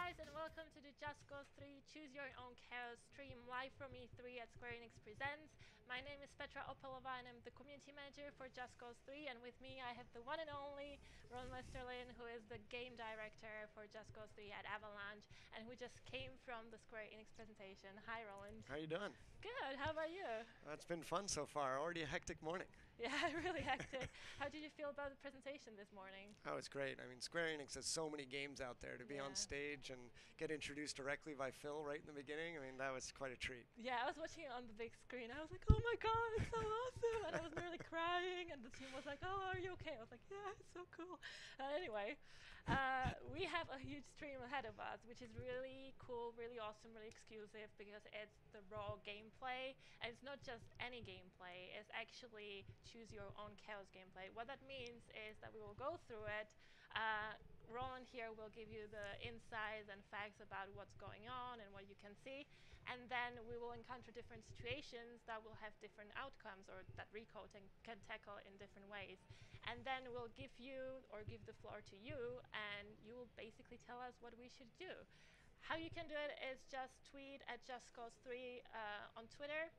guys, and welcome to the Just Cause 3 Choose Your Own Chaos stream live from E3 at Square Enix Presents. My name is Petra Opelova and I'm the community manager for Just Cause 3, and with me I have the one and only Roland Lesterlin, who is the game director for Just Cause 3 at Avalanche and who just came from the Square Enix presentation. Hi Roland. How you doing? Good, how about you? It's been fun so far. Already a hectic morning. Yeah, really hectic. How did you feel about the presentation this morning? Oh, it's great. I mean, Square Enix has so many games out there. To be on stage and get introduced directly by Phil right in the beginning, I mean, that was quite a treat. Yeah, I was watching it on the big screen. I was like, oh my god, it's so awesome. And I was nearly crying, and the team was like, oh, are you okay? I was like, yeah, it's so cool. Anyway, we have a huge stream ahead of us, which is really cool, really awesome, really exclusive, because it's the raw gameplay. And it's not just any gameplay, it's actually choose your own chaos gameplay. What that means is that we will go through it. Roland here will give you the insights and facts about what's going on and what you can see, and then we will encounter different situations that will have different outcomes, or that Rico can tackle in different ways. And then we'll give the floor to you, and you will basically tell us what we should do. How you can do it is just tweet at JustCause3 on Twitter,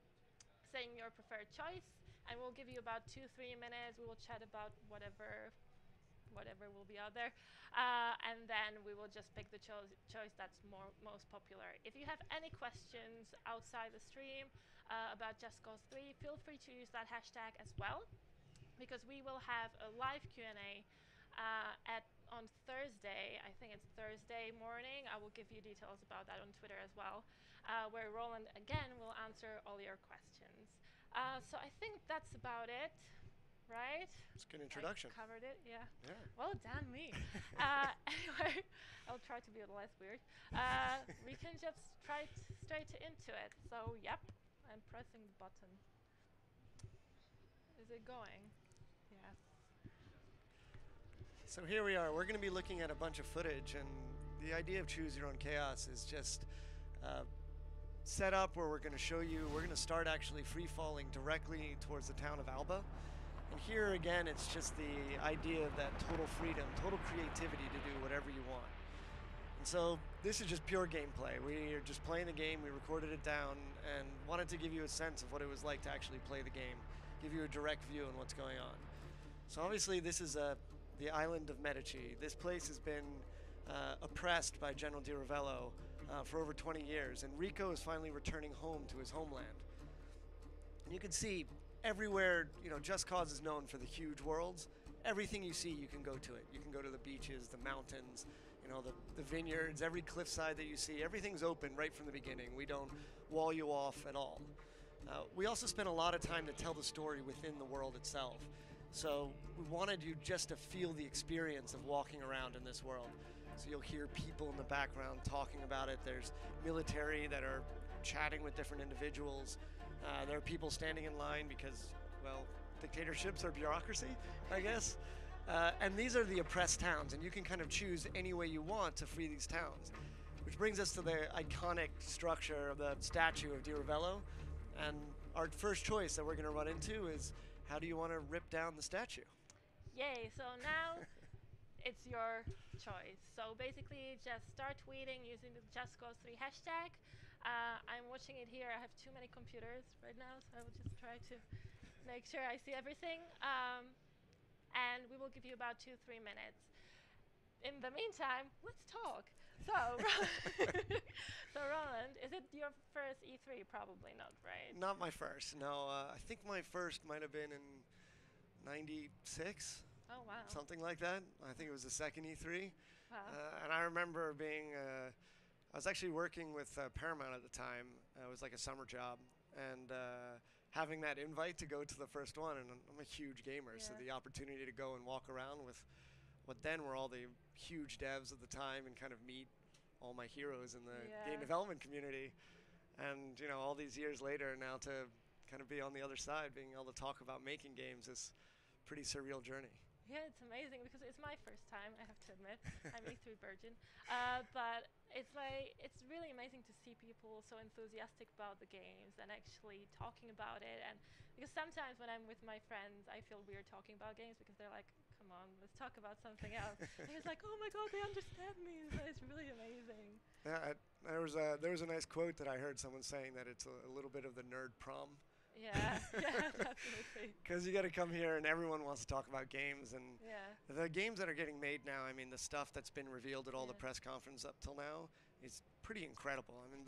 saying your preferred choice, and we'll give you about 2-3 minutes. We will chat about whatever will be out there, and then we will just pick the choice that's most popular. If you have any questions outside the stream about Just Cause 3, feel free to use that hashtag as well, because we will have a live Q&A on Thursday. I think it's Thursday morning. I will give you details about that on Twitter as well, where Roland again will answer all your questions. So I think that's about it. Right? It's a good introduction. I covered it, yeah. Yeah. Well done, me. Anyway, I'll try to be a little less weird. We can just try straight into it. So, yep, I'm pressing the button. Is it going? Yes. So here we are. We're going to be looking at a bunch of footage, and the idea of Choose Your Own Chaos is just set up where we're going to show you, we're going to start actually free-falling directly towards the town of Alba. And here again, it's just the idea of that total freedom, total creativity to do whatever you want. And so this is just pure gameplay. We are just playing the game, we recorded it down, and wanted to give you a sense of what it was like to actually play the game, give you a direct view on what's going on. So obviously this is the island of Medici. This place has been oppressed by General Di Ravello for over 20 years, and Rico is finally returning home to his homeland. And you can see everywhere, Just Cause is known for the huge worlds. Everything you see, you can go to it. You can go to the beaches, the mountains, the vineyards, every cliffside that you see. Everything's open right from the beginning. We don't wall you off at all. We also spent a lot of time to tell the story within the world itself. So we wanted you just to feel the experience of walking around in this world. So you'll hear people in the background talking about it. There's military that are chatting with different individuals. There are people standing in line because, well, dictatorships are bureaucracy, I guess. And these are the oppressed towns, and you can kind of choose any way you want to free these towns. Which brings us to the iconic structure of the statue of Di Ravello. And our first choice that we're going to run into is, how do you want to rip down the statue? Yay, so now it's your choice. So basically just start tweeting using the Just Cause 3 hashtag. I'm watching it here. I have too many computers right now, so I will just try to make sure I see everything. And we will give you about 2-3 minutes. In the meantime, let's talk. So, so Roland, is it your first E3? Probably not, right? Not my first, no. I think my first might have been in '96. Oh, wow. Something like that. I think it was the second E3. Wow. And I remember being, I was actually working with Paramount at the time. It was like a summer job. And having that invite to go to the first one, and I'm a huge gamer, so the opportunity to go and walk around with what then were all the huge devs at the time and kind of meet all my heroes in the game development community. And, all these years later, now to kind of be on the other side, being able to talk about making games is a pretty surreal journey. Yeah, it's amazing because it's my first time, I have to admit. I'm E3 virgin. But it's really amazing to see people so enthusiastic about the games and actually talking about it. And because sometimes when I'm with my friends, I feel weird talking about games because they're like, come come on, let's talk about something else. And he was like, oh my god, they understand me. So it's really amazing. Yeah, there was a nice quote that I heard someone saying that it's a little bit of the nerd prom. Yeah, yeah, definitely. Because you got to come here and everyone wants to talk about games, and the games that are getting made now, I mean, the stuff that's been revealed at all the press conference up till now is pretty incredible. I mean,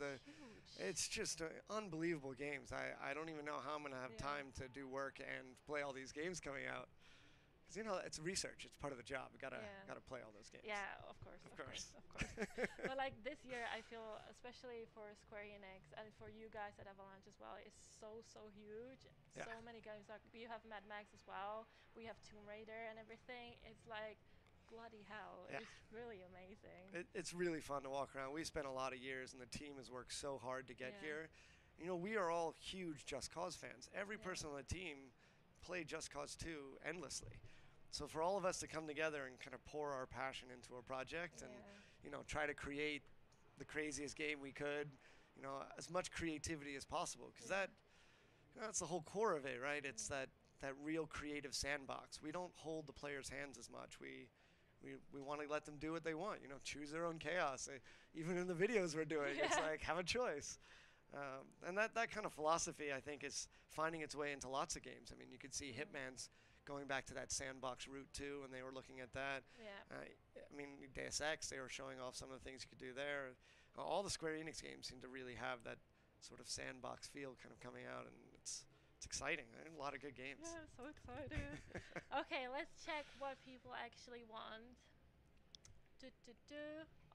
it's just unbelievable games. I don't even know how I'm going to have time to do work and play all these games coming out. Because, you know, it's research. It's part of the job. We gotta play all those games. Yeah, of course. But like this year, I feel, especially for Square Enix and for you guys at Avalanche as well, is so huge. Yeah. So many games. Like, you have Mad Max as well. We have Tomb Raider and everything. It's like bloody hell. Yeah. It's really amazing. It's really fun to walk around. We spent a lot of years, and the team has worked so hard to get here. You know, we are all huge Just Cause fans. Every person on the team played Just Cause 2 endlessly. So for all of us to come together and kind of pour our passion into a project and, you know, try to create the craziest game we could, you know, as much creativity as possible, because that's the whole core of it, right? It's that real creative sandbox. We don't hold the players' hands as much. We want to let them do what they want, you know, choose their own chaos. Even in the videos we're doing, it's like, have a choice. And that kind of philosophy, I think, is finding its way into lots of games. I mean, you could see Hitman's going back to that sandbox route too, and they were looking at that. I mean, Deus Ex, they were showing off some of the things you could do there. All the Square Enix games seem to really have that sort of sandbox feel kind of coming out, and it's exciting. A lot of good games. Yeah, so excited. Okay, let's check what people actually want.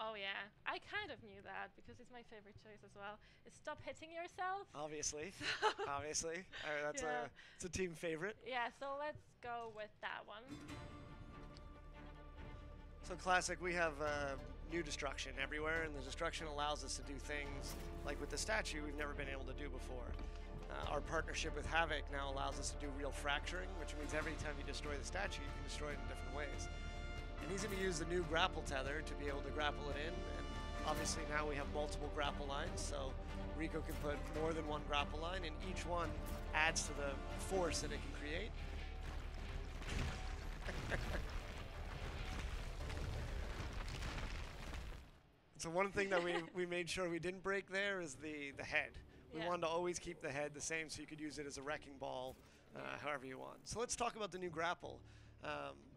Oh yeah, I kind of knew that because it's my favorite choice as well. Is stop hitting yourself. Obviously, obviously. That's it's a team favorite. Yeah, so let's go with that one. So classic, we have new destruction everywhere, and the destruction allows us to do things like with the statue we've never been able to do before. Our partnership with Havoc now allows us to do real fracturing, which means every time you destroy the statue, you can destroy it in different ways. And he's going to use the new grapple tether to be able to grapple it in, and obviously now we have multiple grapple lines, so Rico can put more than one grapple line, and each one adds to the force that it can create. So one thing that we made sure we didn't break there is the head. We wanted to always keep the head the same so you could use it as a wrecking ball however you want. So let's talk about the new grapple.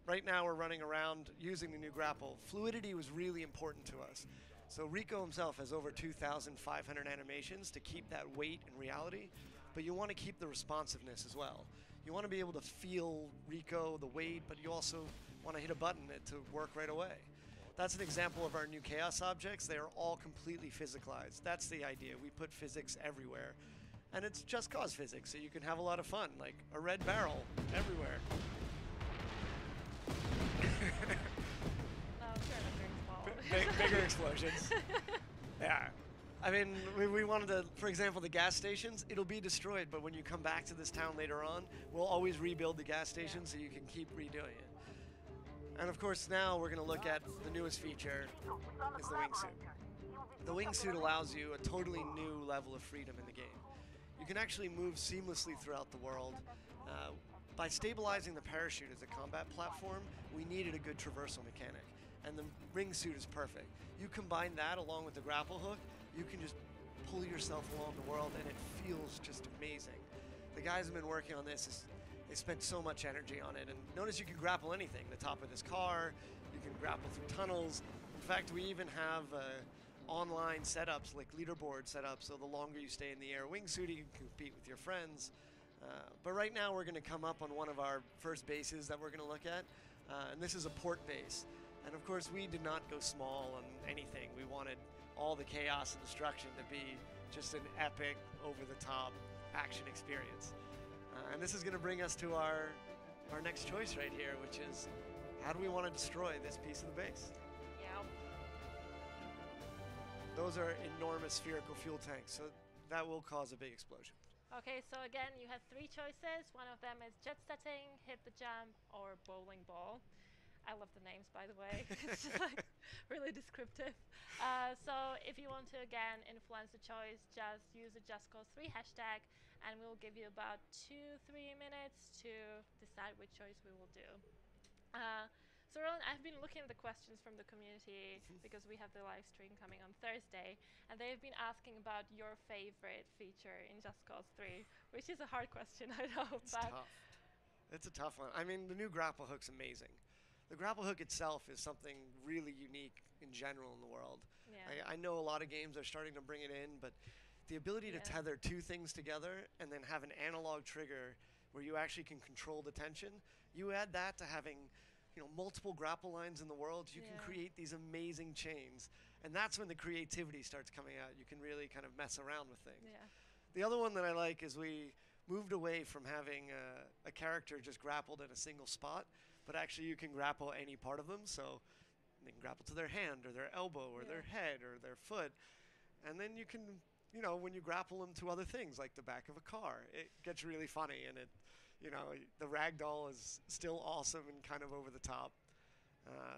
Right now we're running around using the new grapple. Fluidity was really important to us. So Rico himself has over 2,500 animations to keep that weight and reality, but you want to keep the responsiveness as well. You want to be able to feel Rico, the weight, but you also want to hit a button to work right away. That's an example of our new Chaos objects. They are all completely physicalized. That's the idea. We put physics everywhere. And it's Just Cause physics, so you can have a lot of fun, like a red barrel everywhere. Bigger explosions. Yeah. I mean, we wanted to, for example, the gas stations, it'll be destroyed, but when you come back to this town later on, we'll always rebuild the gas station so you can keep redoing it. And of course now we're going to look at the newest feature, is the wingsuit. The wingsuit allows you a totally new level of freedom in the game. You can actually move seamlessly throughout the world. By stabilizing the parachute as a combat platform, we needed a good traversal mechanic, and the wingsuit is perfect. You combine that along with the grapple hook, you can just pull yourself along the world, and it feels just amazing. The guys have been working on this. They spent so much energy on it, and notice you can grapple anything. The top of this car, you can grapple through tunnels. In fact, we even have online setups, like leaderboard setups, so the longer you stay in the air wingsuit, you can compete with your friends. But right now we're going to come up on one of our first bases that we're going to look at, and this is a port base. And of course we did not go small on anything. We wanted all the chaos and destruction to be just an epic, over-the-top action experience. And this is going to bring us to our next choice right here, which is how do we want to destroy this piece of the base? Yeah. Those are enormous spherical fuel tanks, so that will cause a big explosion. Okay, so again, you have three choices. One of them is jet setting, hit the jump, or bowling ball. I love the names, by the way. It's just like really descriptive. So if you want to, again, influence the choice, just use the JustCause3 hashtag, and we'll give you about 2-3 minutes to decide which choice we will do. So Roland, I've been looking at the questions from the community because we have the live stream coming on Thursday, and they've been asking about your favorite feature in Just Cause 3, which is a hard question, I know. It's tough. It's a tough one. I mean, the new grapple hook's amazing. The grapple hook itself is something really unique in general in the world. Yeah. I know a lot of games are starting to bring it in, but the ability to tether two things together and then have an analog trigger where you actually can control the tension, you add that to having multiple grapple lines in the world, you can create these amazing chains. And that's when the creativity starts coming out. You can really kind of mess around with things. Yeah. The other one that I like is we moved away from having a character just grappled at a single spot, but actually you can grapple any part of them. So they can grapple to their hand or their elbow or their head or their foot. And then you can, when you grapple them to other things like the back of a car, it gets really funny, and the ragdoll is still awesome and kind of over the top.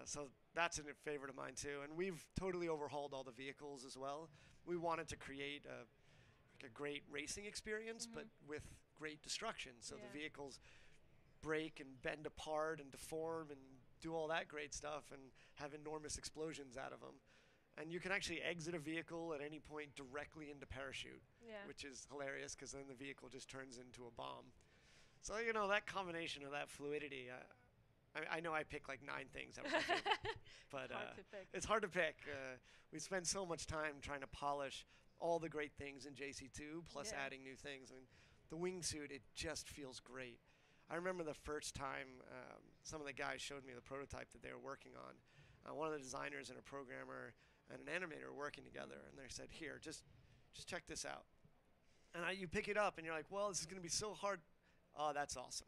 So that's a favorite of mine too. And we've totally overhauled all the vehicles as well. We wanted to create a great racing experience, but with great destruction. So the vehicles break and bend apart and deform and do all that great stuff and have enormous explosions out of them. And you can actually exit a vehicle at any point directly into parachute, which is hilarious because then the vehicle just turns into a bomb. So, that combination of that fluidity, I know I pick like 9 things that were but it's hard to pick. We spend so much time trying to polish all the great things in JC2, plus adding new things. I mean, the wingsuit, it just feels great. I remember the first time some of the guys showed me the prototype that they were working on. One of the designers and a programmer and an animator were working together, and they said, here, just check this out. And you pick it up, and you're like, well, this is going to be so hard. Oh, that's awesome.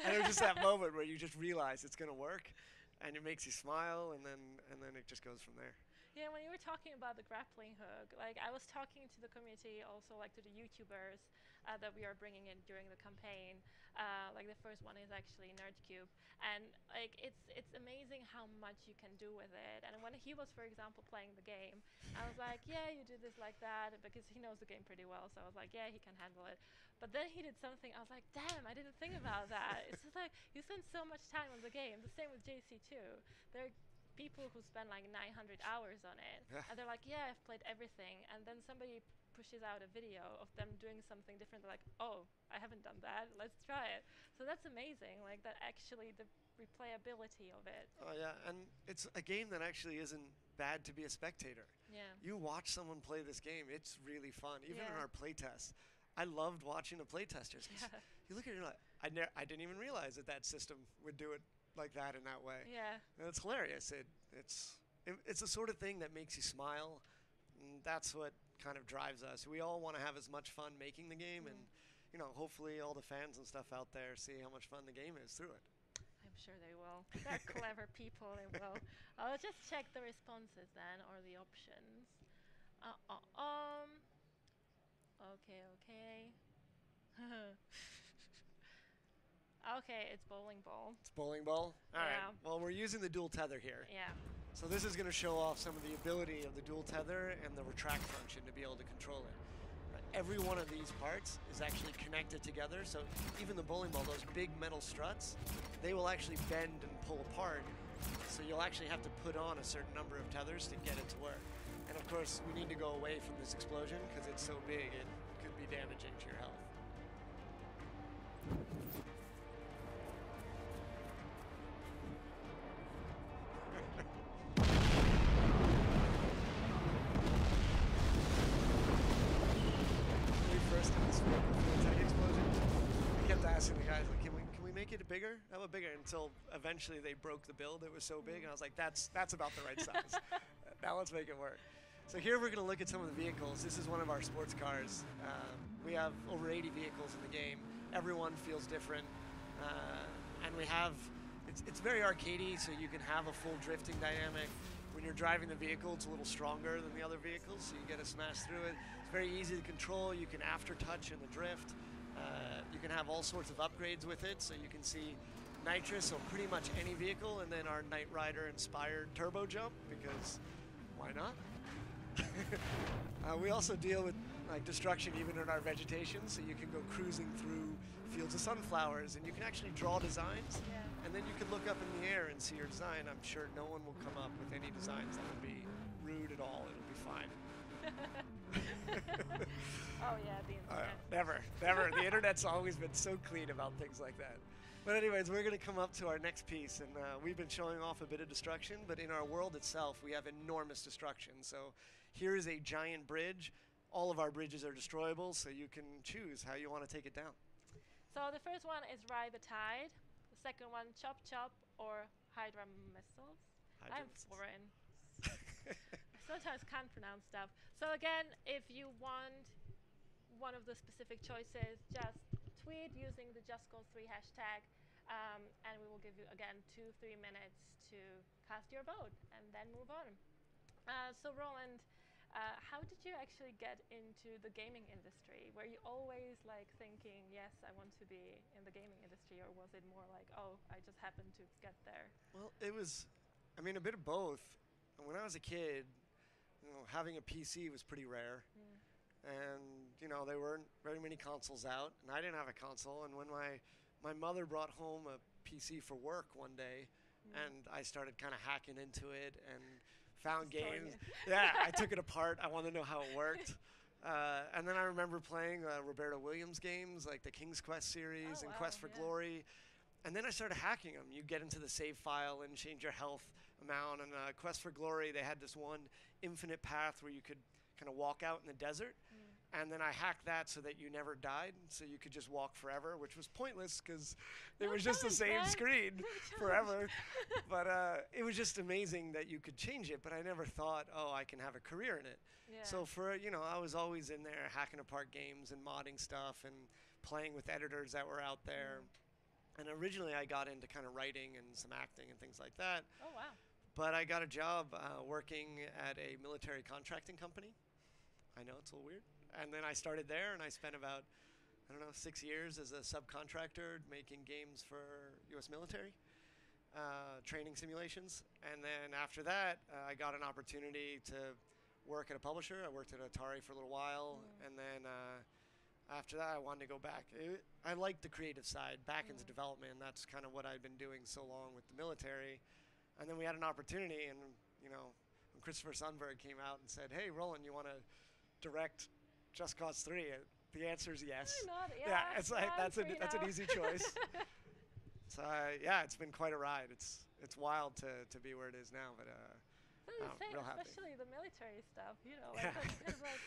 And it was just that moment where you just realize it's going to work, and it makes you smile, and then it just goes from there. Yeah, when you were talking about the grappling hook, like I was talking to the community, also like to the YouTubers that we are bringing in during the campaign. Like the first one is actually NerdCube, and like it's amazing how much you can do with it. And when he was, for example, playing the game, I was like, yeah, you do this like that, because he knows the game pretty well. So I was like, yeah, he can handle it. But then he did something, I was like, damn, I didn't think about that. It's just like, you spend so much time on the game. The same with JC2. There are people who spend like 900 hours on it, and they're like, yeah, I've played everything. And then somebody pushes out a video of them doing something different. They're like, oh, I haven't done that. Let's try it. So that's amazing, like that actually the replayability of it. Oh, yeah, and it's a game that actually isn't bad to be a spectator. Yeah. You watch someone play this game, it's really fun. Even in our playtest, I loved watching the playtesters. You look at it, like, I didn't even realize that system would do it like that in that way. Yeah. And it's hilarious. It's the sort of thing that makes you smile, and that's what kind of drives us. We all want to have as much fun making the game, and hopefully all the fans and stuff out there see how much fun the game is through it. I'm sure they will. They're clever people, they will. I'll just check the responses then, or the options. Okay. Okay, it's bowling ball. It's bowling ball? All right. Well, we're using the dual tether here. Yeah. So this is going to show off some of the ability of the dual tether and the retract function to be able to control it. Every one of these parts is actually connected together, so even the bowling ball, those big metal struts, they will actually bend and pull apart, so you'll actually have to put on a certain number of tethers to get it to work. And of course, we need to go away from this explosion because it's so big it could be damaging to your health. Bigger? How about bigger? Until eventually they broke the build. It was so big, and I was like, that's about the right size. Now let's make it work. So here we're going to look at some of the vehicles. This is one of our sports cars. We have over 80 vehicles in the game. Everyone feels different, and we have it's very arcadey, so you can have a full drifting dynamic. When you're driving the vehicle, it's a little stronger than the other vehicles, so you get to smash through it. It's very easy to control. You can after-touch in the drift. You can have all sorts of upgrades with it, so you can see nitrous, so pretty much any vehicle, and then our Knight Rider inspired turbo jump, because why not? We also deal with like destruction even in our vegetation, so you can go cruising through fields of sunflowers, and you can actually draw designs and then you can look up in the air and see your design. I'm sure no one will come up with any designs that will be rude at all. It'll be fine. Oh yeah, the internet. Never. The internet's always been so clean about things like that. But anyways, we're going to come up to our next piece, and we've been showing off a bit of destruction, but in our world itself, we have enormous destruction. So here is a giant bridge. All of our bridges are destroyable, so you can choose how you want to take it down. So the first one is Ride the Tide. The second one, Chop Chop or Hydra Missiles. I'm foreign. I sometimes can't pronounce stuff. So again, if you want one of the specific choices, just tweet using the JustGo3 hashtag, and we will give you, again, 2-3 minutes to cast your vote and then move on. So Roland, how did you actually get into the gaming industry? Were you always like thinking, yes, I want to be in the gaming industry, or was it more like, oh, I just happened to get there? Well, it was, I mean, a bit of both. When I was a kid, having a PC was pretty rare. And, there weren't very many consoles out, and I didn't have a console. And when my mother brought home a PC for work one day, and I started kind of hacking into it and found games. Yeah, I took it apart. I wanted to know how it worked. And then I remember playing Roberto Williams games, like the King's Quest series and Quest for Glory. And then I started hacking them. You get into the save file and change your health amount. And Quest for Glory, they had this one infinite path where you could kind of walk out in the desert. And then I hacked that so that you never died, so you could just walk forever, which was pointless because it was just the same screen forever. But it was just amazing that you could change it, but I never thought, oh, I can have a career in it. Yeah. So I was always in there hacking apart games and modding stuff and playing with editors that were out there. And originally I got into kind of writing and some acting and things like that. Oh, wow. But I got a job working at a military contracting company. I know, it's a little weird. And then I started there, and I spent about, 6 years as a subcontractor making games for U.S. military, training simulations. And then after that, I got an opportunity to work at a publisher. I worked at Atari for a little while, and then after that, I wanted to go back. I liked the creative side, back into development. That's kind of what I'd been doing so long with the military. And then we had an opportunity, and when Christopher Sundberg came out and said, "Hey, Roland, you want to direct Just Cause 3? The answer is yes. Why not? Yeah, it's like that's an easy choice. So it's been quite a ride. It's wild to be where it is now, but insane, real happy. especially the military stuff. Like that's kind of like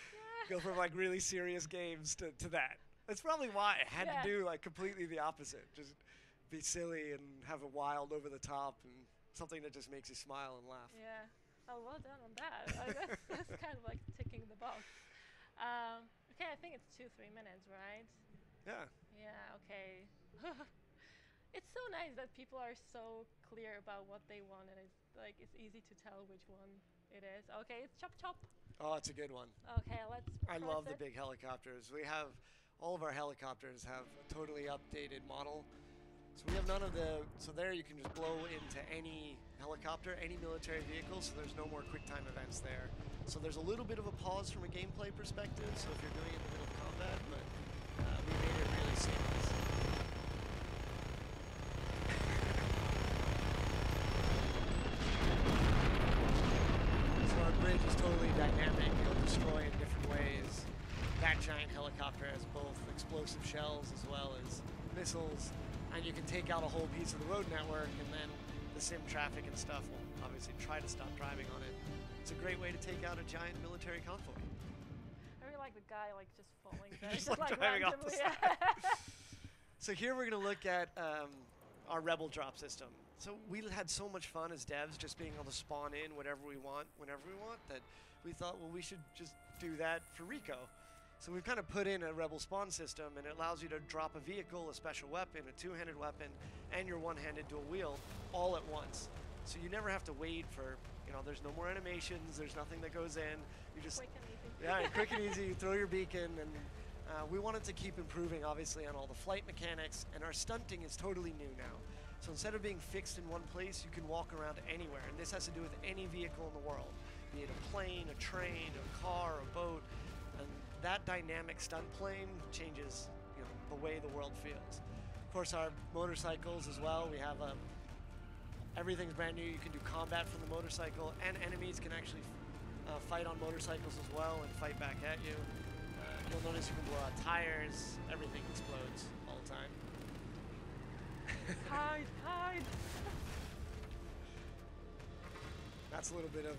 go from like really serious games to that. That's probably why I had to do like completely the opposite. Just be silly and have a wild, over the top, and something that just makes you smile and laugh. Yeah. Oh, well done on that. That's kind of like ticking the box. Okay, I think it's 2-3 minutes, right? Yeah. Yeah, okay. It's so nice that people are so clear about what they want, and it's easy to tell which one it is. Okay, it's Chop Chop. Oh, it's a good one. Okay, let's I love the proceed. big helicopters. We have, all of our helicopters have a totally updated model. So we have none of so there you can just blow into any helicopter, any military vehicle, so there's no more QuickTime events there. So there's a little bit of a pause from a gameplay perspective, so if you're doing it in the middle of combat, but we made it really seamless. So our bridge is totally dynamic. It'll destroy in different ways. That giant helicopter has both explosive shells as well as missiles. And you can take out a whole piece of the road network, and then the sim traffic and stuff will obviously try to stop driving on it. It's a great way to take out a giant military convoy. I really like the guy just falling there, Just like driving off the side. So here we're going to look at our Rebel drop system. So we had so much fun as devs just being able to spawn in whatever we want, whenever we want, that we thought, well, we should just do that for Rico. So we've kind of put in a Rebel spawn system, and it allows you to drop a vehicle, a special weapon, a two-handed weapon, and your one-handed dual wield all at once. So you never have to wait for, there's no more animations, there's nothing that goes in. You just quick and easy. Yeah, quick and easy. You throw your beacon, and we wanted to keep improving, obviously, on all the flight mechanics, and our stunting is totally new now. So instead of being fixed in one place, you can walk around anywhere, and this has to do with any vehicle in the world, be it a plane, a train, a car, a boat. That dynamic stunt plane changes the way the world feels. Of course, our motorcycles as well. We have everything's brand new. You can do combat from the motorcycle, and enemies can actually fight on motorcycles as well and fight back at you. You'll notice you can blow out tires. Everything explodes all the time. Hide, hide. That's a little bit of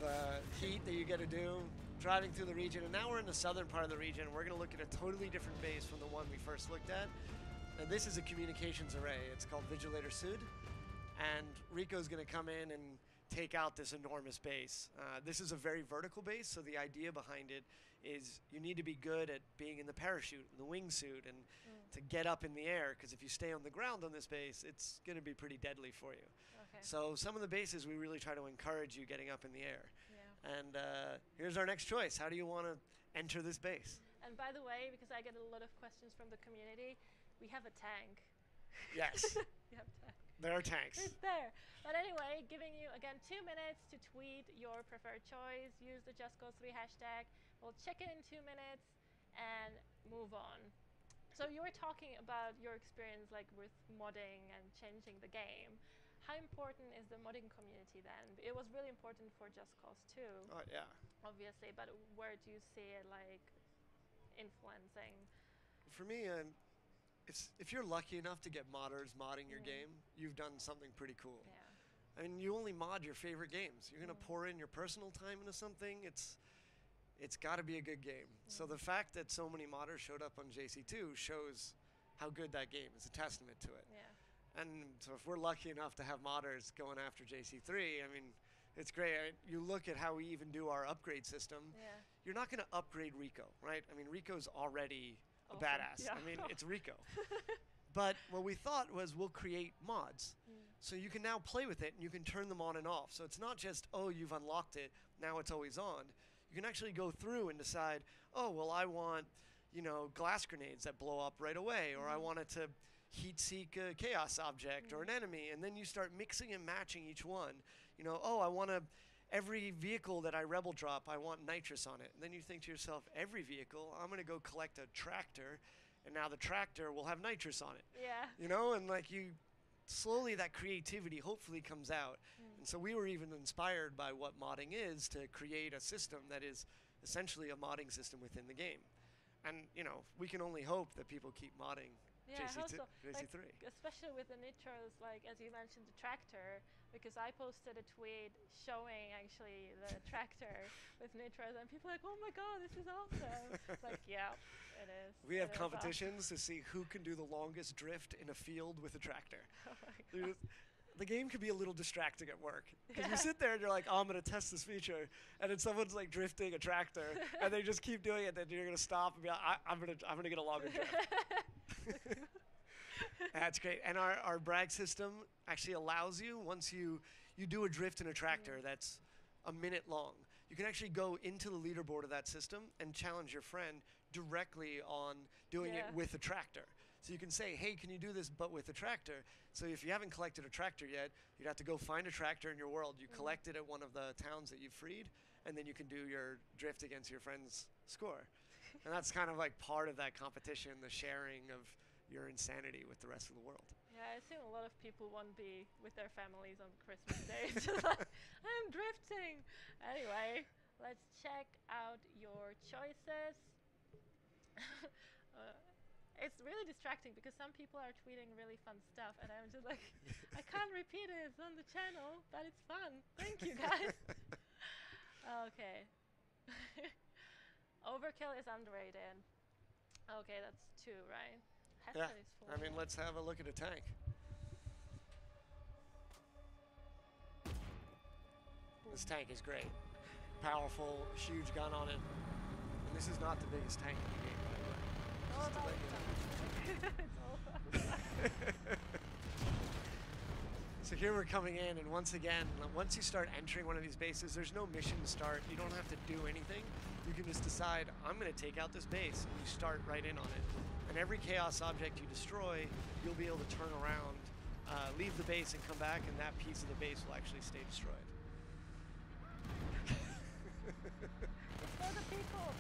heat that you get to do driving through the region. And now we're in the southern part of the region. We're going to look at a totally different base from the one we first looked at. And this is a communications array. It's called Vigilator Sud. And Rico's going to come in and take out this enormous base. This is a very vertical base, so the idea behind it is you need to be good at being in the parachute and the wingsuit and to get up in the air, because if you stay on the ground on this base, it's going to be pretty deadly for you. Okay. So some of the bases we really try to encourage you getting up in the air. Yeah. And here's our next choice. How do you want to enter this base? And by the way, because I get a lot of questions from the community, we have a tank. Yes. We have a tank. There are tanks. It's there. But anyway, giving you, again, 2 minutes to tweet your preferred choice. Use the JustCause3 hashtag. We'll check it in 2 minutes and move on. So you were talking about your experience like with modding and changing the game. How important is the modding community then? It was really important for Just Cause 2. Oh, yeah. Obviously, but where do you see it like influencing? For me, if you're lucky enough to get modders modding your game, you've done something pretty cool. Yeah. I mean, you only mod your favorite games. You're going to pour in your personal time into something. It's got to be a good game. So the fact that so many modders showed up on JC2 shows how good that game is, a testament to it. Yeah. And so if we're lucky enough to have modders going after JC3, I mean, it's great. You look at how we even do our upgrade system. Yeah. You're not going to upgrade Rico, right? I mean, Rico's already a Awesome. badass. Yeah. I mean, it's Rico. But what we thought was we'll create mods. So you can now play with it and you can turn them on and off. So it's not just, oh, you've unlocked it, now it's always on. You can actually go through and decide, oh, well, I want, glass grenades that blow up right away, or I want it to heat seek a chaos object or an enemy, and then you start mixing and matching each one. Oh, I want every vehicle that I rebel drop, I want nitrous on it. And then you think to yourself, every vehicle, I'm going to go collect a tractor, and now the tractor will have nitrous on it. Yeah. And like slowly that creativity hopefully comes out. And so we were even inspired by what modding is to create a system that is essentially a modding system within the game. And, we can only hope that people keep modding Yeah, JC3. like, especially with the nitros, like as you mentioned, the tractor, because I posted a tweet showing actually the tractor with nitros, and people are like, oh my god, this is awesome. Like, yeah, it is. We have It is competitions to see who can do the longest drift in a field with a tractor. awesome. Oh my god. The game can be a little distracting at work. Because you sit there and you're like, oh, I'm going to test this feature. And then someone's like drifting a tractor. And they just keep doing it. Then you're going to stop and be like, I'm gonna get a longer drift. That's great. And our brag system actually allows you, once you do a drift in a tractor that's a minute long, you can actually go into the leaderboard of that system and challenge your friend directly on doing it with a tractor. So you can say, hey, can you do this but with a tractor? So if you haven't collected a tractor yet, you'd have to go find a tractor in your world. You collect it at one of the towns that you've freed, and then you can do your drift against your friend's score. And that's kind of like part of that competition, the sharing of your insanity with the rest of the world. Yeah, I assume a lot of people won't be with their families on Christmas Day. Just like, I'm drifting. Anyway, let's check out your choices. It's really distracting because some people are tweeting really fun stuff, and I'm just like, I can't repeat it. It's on the channel, but it's fun. Thank you, guys. Okay. Overkill is underrated. Okay, that's 2, right? Heston is 4. I mean, let's have a look at a tank. This tank is great. Powerful, huge gun on it. And this is not the biggest tank in the game, by the way. All about it's all about So here we're coming in, and once again, once you start entering one of these bases, there's no mission to start. You don't have to do anything. You can just decide, I'm going to take out this base, and you start right in on it. And every chaos object you destroy, you'll be able to turn around, leave the base, and come back, and that piece of the base will actually stay destroyed. It's for the people.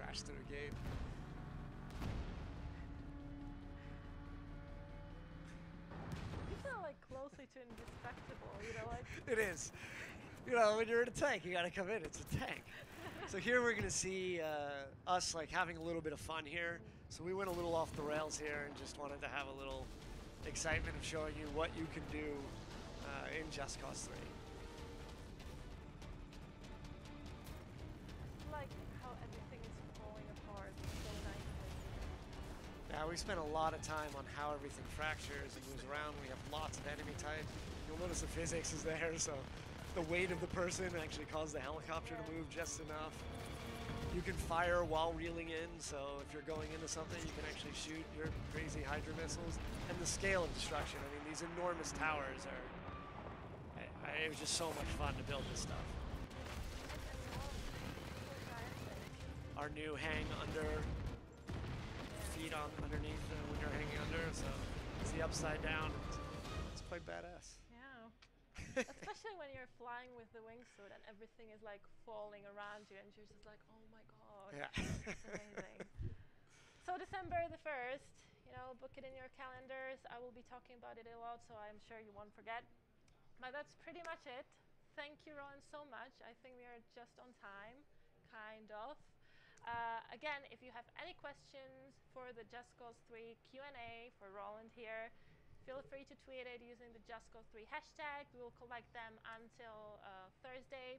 crash through a gate. You feel like closely to indestructible, you know, like. It is. You know, when you're in a tank, you gotta come in. It's a tank. So here we're gonna see us like having a little bit of fun here. So we went a little off the rails here and just wanted to have a little excitement of showing you what you can do in Just Cause 3. Like how everything is falling apart so nicely. Yeah, we spent a lot of time on how everything fractures and moves around. We have lots of enemy type. You'll notice the physics is there, so the weight of the person actually caused the helicopter to move just enough. You can fire while reeling in, so if you're going into something, you can actually shoot your crazy Hydra missiles. And the scale of destruction, I mean, these enormous towers are... it was just so much fun to build this stuff. Our new hang under, feet on underneath when you're hanging under, so it's the upside down. It's quite badass. Yeah. Especially when you're flying with the wingsuit and everything is like falling around you and you're just like, oh my god. Yeah. It's amazing. So December the 1st, you know, book it in your calendars. I will be talking about it a lot, so I'm sure you won't forget. But that's pretty much it. Thank you, Roland, so much. I think we are just on time, kind of. Again, if you have any questions for the Just Cause 3 Q&A for Roland here, feel free to tweet it using the Just Cause 3 hashtag. We will collect them until Thursday.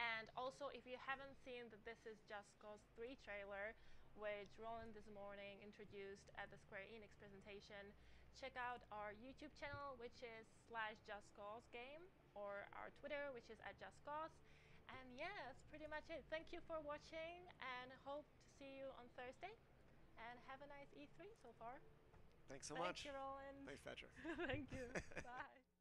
And also, if you haven't seen the This is Just Cause 3 trailer, which Roland this morning introduced at the Square Enix presentation, check out our YouTube channel, which is /JustCauseGame, or our Twitter, which is @JustCause. And yeah, that's pretty much it. Thank you for watching, and hope to see you on Thursday. And have a nice E3 so far. Thanks so much. Thank you, Roland. Thanks, Petra. Thank you. Bye.